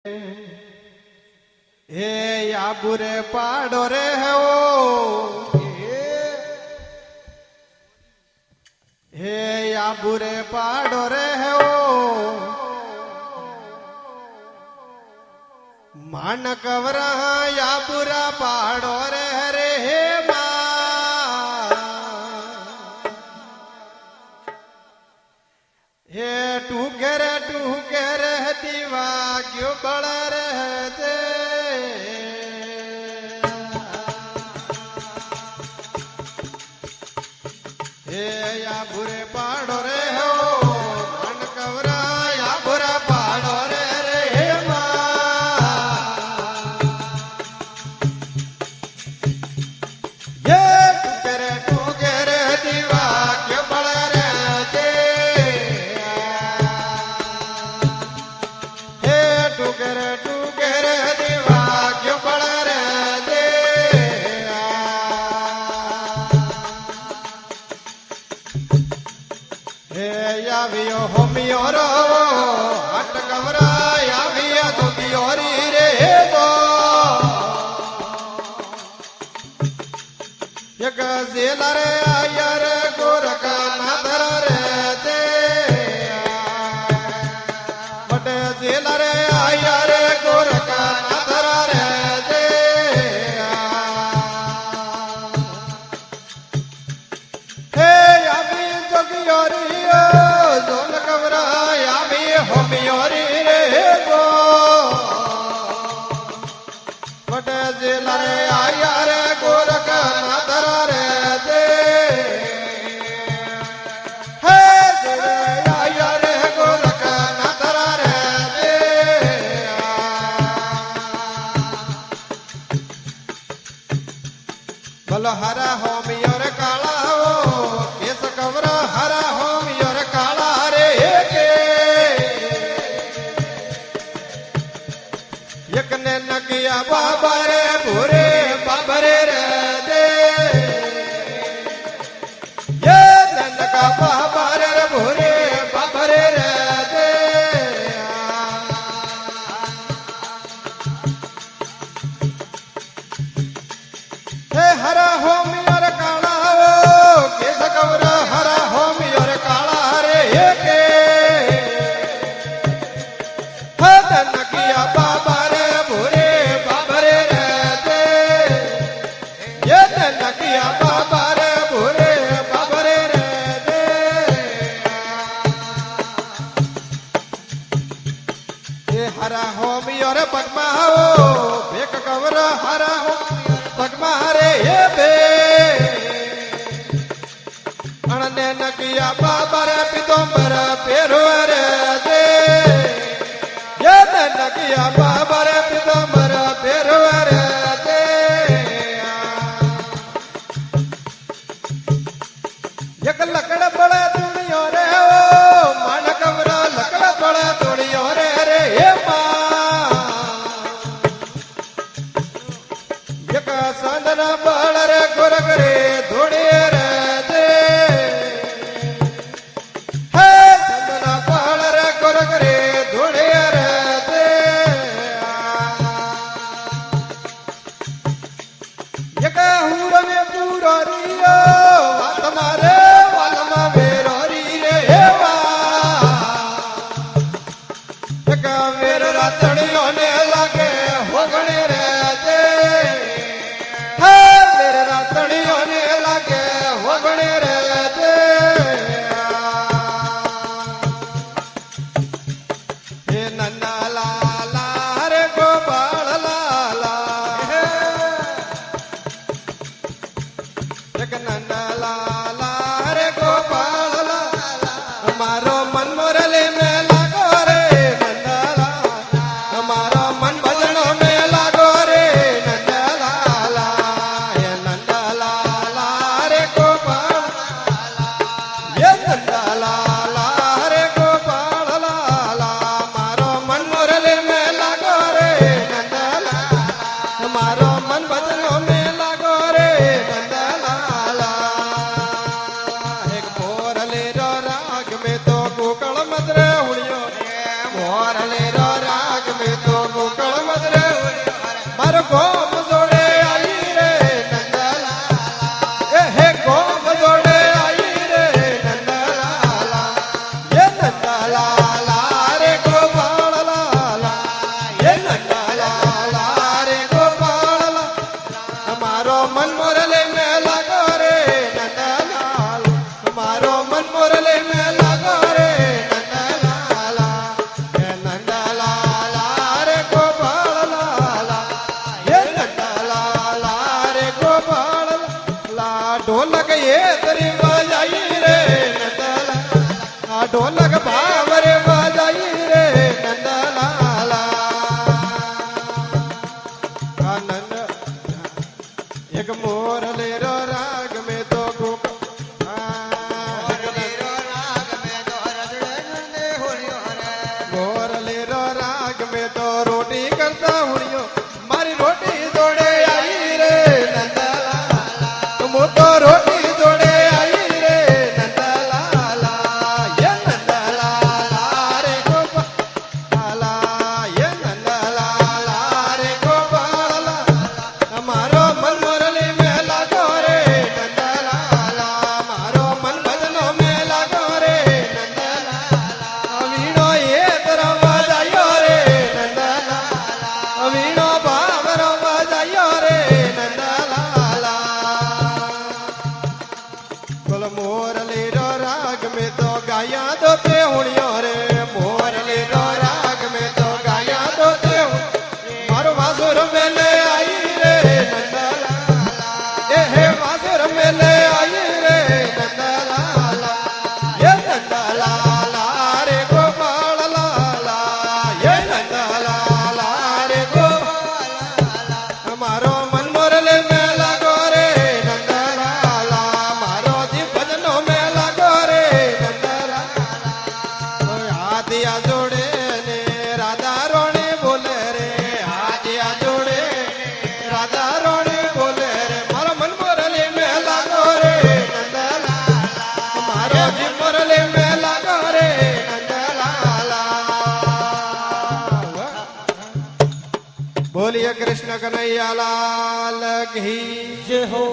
हे या बुरे पाड़ो रे हो हे या बुरे पाड़ो रे हो मान कवरा या बुरा पाड़ो रे रे हे हे टू घेर दीवा क्यों बड़ रहते हे या बुरे पाड़ो रे हो मन कवरा या बुरा पाड़ो रे रे हे ये टू घेर दीवा क्यों बड़ रहते टू घेर दीवा क्यों बड़ रहते हे यावियो होमियो रो हट कवरा याविया दुखियो री रे तो एक जेला रे आयर गोरका नादर रहते बट जेला रे आयर गोरका नादर रहते हे यावी जोगियो री जोन कवरा यावी होमियो री रे गो बट जेला रे आयर गोरका नादर रहते हे जेले आयर गोरका नादर रहते बोलो हरा होमियो रे काला हो केस कवरा हरा होमियो रे काला रे के एक ने नकिया बाबा रे भूरे बाबरे रे दे ये नका बाबा रे भूरे बाबरे रे दे हे हरा होमियो रे काला हो केस कवरा हरा होमियो रे काला रे के हद नकिया बाबा रे भूरे बाबरे रे दे ये नकिया बाबा रे भूरे बाबरे रे दे ये हरा होमियो रे पगमा हो बेक कवरा हरा हो पगमा रे ये बे अणने नकिया बाबा रे पितोंबर पेरो रे दे ये नकिया बाबा रे पितोंबर पेरो रे दे एक लकड़ बड़ा दुनियो रे ओ मान कवरा लकड़ बड़ा दुनियो रे रे हे एक संदना बड़ रे गोरख रे धोड़े रे दे हे संदना बड़ रे गोरख रे धोड़े रे दे ગોકળ મધરે મારો ગોમ જોડે આવી રે નંદલાલા એ હે ગોમ જોડે આવી રે નંદલાલા એ નંદલાલા રે ગોપાળ લાલા એ નંદલાલા રે ગોપાળ લાલા મારો મન મોરલે મેલા કરે નંદલાલ મારો મન મોરલે મેલા કરે ढोलक ये तरी बजाई रे नंदलाला ढोलक भाव रे बजाई रे नंदलाला आनंद एक मोरले रो राग में तो गोप मोरले रो राग में तो रोटी करता हुड़ियो मारी रोटी जोड़े आई रे नंदलाला तो रोटी जोड़े आई रे नंदलाला ये नंदलाला रे गोपाला ये नंदलाला रे गोपाला हमारो मन मुरली में लागो रे नंदलाला मारो मन भजनो में लागो रे नंदलाला वीणो ये तरह बजायो रे नंदलाला वीणो बाबरो बजायो रे नंदलाला मोरली रो राग में तो गाया दो ते हुणियो रे मोरली रो राग में तो गाया दो ते मारो वासुर मेले आई रे नंदलाला ए हे वासुर मेले आई रे नंदलाला ये नंदलाला रे गोपाल लाला ये नंदलाला रे गोपाल हमारो मन मोरले में लागो रे नंदलाला मारो भजनो में लागो रे नंदलाला हाथिया जोड़े ने राधा रोने बोले रे हाथिया जोड़े राधा रोने बोले रे मारो मन मोरले में लागो रे नंदलाला मारो जी मोरले में लागो रे नंदलाला बोलिए कृष्ण कन्हैया लाल की जय हो।